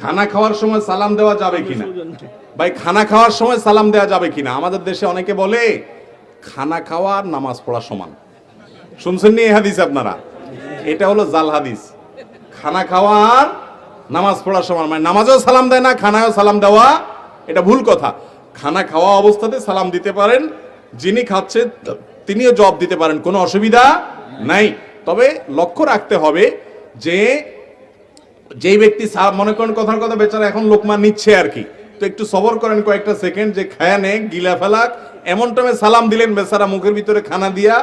খানা খাওয়ার সময় সালাম দেওয়া যাবে কিনা? ভাই, খানা খাওয়ার সময় সালাম দেওয়া যাবে কিনা? আমাদের দেশে অনেকে বলে খানা খাওয়া আর নামাজ পড়া সমান। শুনছেন নি এই হাদিস আপনারা? এটা হলো জাল হাদিস। খানা খাওয়া আর নামাজ পড়া সমান, মানে নামাজেও সালাম দেয় না, খানায়ও সালাম দেওয়া, এটা ভুল কথা। খানা খাওয়া অবস্থাতে সালাম দিতে পারেন, যিনি খাচ্ছে তিনিও জবাব দিতে পারেন, কোনো অসুবিধা নাই। তবে লক্ষ্য রাখতে হবে যে যেই ব্যক্তি মনে করেন কথার কথা বেচারা এখন লোকমা নিচ্ছে আর কি, তো একটু সবর করেন কয়েকটা সেকেন্ড, যে খায়া নে গিলা ফেলাক এমন টাইমে সালাম দিলেন, বেচারা মুখের ভিতরে খানা দিয়া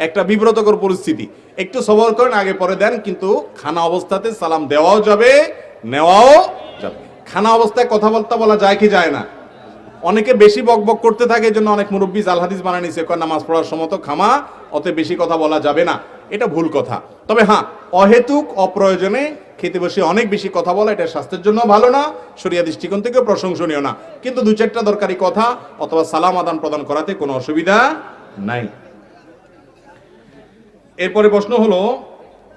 একটা বিব্রতকর পরিস্থিতি। একটু সবর করেন, আগে পরে দেন, কিন্তু খানা অবস্থাতে সালাম দেওয়াও যাবে, নেওয়াও যাবে। খানা অবস্থায় কথা বলা যায় কি যায় না? অনেকে বেশি বকবক করতে থাকে, এই জন্য অনেক মুরব্বী জাল হাদিস বানায় নিছে, নামাজ পড়ার সময় তো খামা, অত বেশি কথা বলা যাবে না, এটা ভুল কথা। তবে হ্যাঁ, অহেতুক অপ্রয়োজনে খেতে বসে অনেক বেশি কথা বলা, এটা স্বাস্থ্যের জন্য ভালো না, শরিয়া দৃষ্টিকোণ থেকে প্রশংসনীয় না। কিন্তু দু চারটা দরকারি কথা অথবা সালাম আদান প্রদান করাতে কোনো অসুবিধা নাই। এরপরে প্রশ্ন হলো,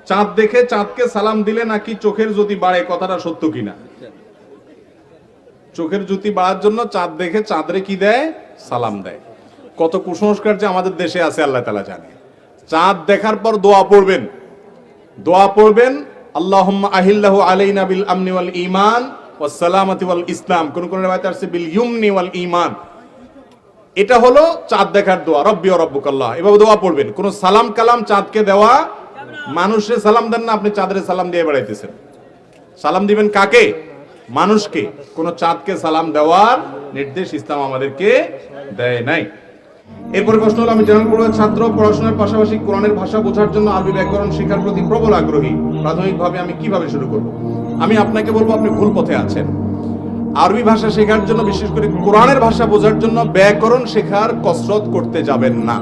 চাঁদ দেখে চাঁদকে সালাম দিলে নাকি চোখের জ্যোতি বাড়ে, কথাটা সত্য কিনা? চোখের জ্যোতি বাড়ার জন্য চাঁদ দেখে চাঁদরে কি দেয়? সালাম দেয়। কত কুসংস্কার যে আমাদের দেশে আছে আল্লাহ তাআলা জানে। চাঁদ দেখার পর দোয়া পড়বেন, আল্লাহুম্মা আহিল্লাহু আলাইনা বিল আমনি ওয়াল ঈমান ওয়াস সালামাতি ওয়াল ইসলাম, কোন কোন riwayat আছে বিল ইউমনি ওয়াল ঈমান। এটা হলো চাঁদ দেখার দোয়া, রব্বি ওয়া রব্বুকাল্লাহ, এভাবে দোয়া পড়বেন। কোন সালাম কালাম চাঁদকে দেওয়া, মানুষে সালাম দেন না, আপনি চাঁদরে সালাম দিয়ে বেড়াইতেছেন। সালাম দিবেন কাকে? মানুষকে। কোন চাঁদকে সালাম দেওয়ার নির্দেশ ইসলাম আমাদেরকে দেয় নাই। এরপরে প্রশ্ন হলো, আমি জেনারেল পড়ুয়ার ছাত্র, পড়াশোনার পাশাপাশি কোরআনের ভাষা বোঝার জন্য আরবি ব্যাকরণ শেখার প্রতি প্রবল আগ্রহী। প্রাথমিকভাবে আমি কিভাবে শুরু করব? আমি আপনাকে বলবো, আপনি ভুল পথে আছেন। আরবি ভাষা শেখার জন্য, বিশেষ করে কোরআনের ভাষা বোঝার জন্য ব্যাকরণ শেখার কসরত করতে যাবেন না।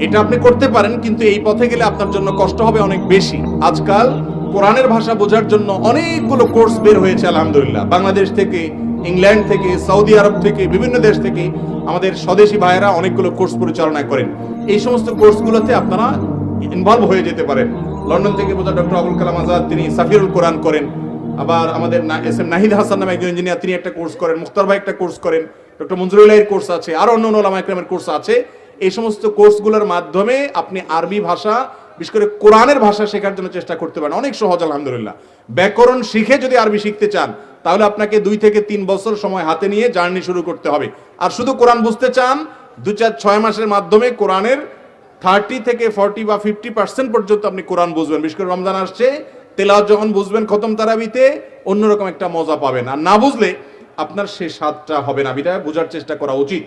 এটা আপনি করতে পারেন, কিন্তু এই পথে গেলে আপনার জন্য কষ্ট হবে অনেক বেশি। আজকাল কোরআনের ভাষা বোঝার জন্য অনেকগুলো কোর্স বের হয়েছে আলহামদুলিল্লাহ। বাংলাদেশ থেকে, ইংল্যান্ড থেকে, সৌদি আরব থেকে, বিভিন্ন দেশ থেকে আমাদের স্বদেশী ভাইয়েরা অনেকগুলো কোর্স পরিচালনা করেন। এই সমস্ত কোর্সগুলোতে আপনারা ইনভলভ হয়ে যেতে পারেন। লন্ডন থেকে বোঝা ডক্টর আবুল কালাম আজাদ, তিনি সাফিরুল কোরআন করেন। আবার আমাদের এস এম নাহিদ হাসান নামে একজন ইঞ্জিনিয়ার, তিনি একটা কোর্স করেন। মুখতার ভাই একটা কোর্স করেন। ডক্টর মঞ্জুরুল্লাহের কোর্স আছে, আর অন্য ওলামা ইকরামের কোর্স আছে। এই সমস্ত কোর্সগুলোর মাধ্যমে আপনি আরবি ভাষা, বিশেষ করে কোরআনের ভাষা শেখার জন্য চেষ্টা করতে পারেন। অনেক সহজ আলহামদুলিল্লাহ। ব্যাকরণ শিখে যদি আরবি শিখতে চান, তাহলে আপনাকে 2 থেকে 3 বছর সময় হাতে নিয়ে জার্নি শুরু করতে হবে। আর শুধু কোরআন বুঝতে চান, 2-4-6 মাসের মাধ্যমে কোরআনের 30 থেকে 40 বা 50% পর্যন্ত আপনি কোরআন বুঝবেন। বিশেষ করে রমজান আসছে, তেলাওয়াত যখন বুঝবেন খতম তারাবিতে, অন্যরকম একটা মজা পাবেন। আর না বুঝলে আপনার সে স্বাদটা হবে না। বিধায় বোঝার চেষ্টা করা উচিত।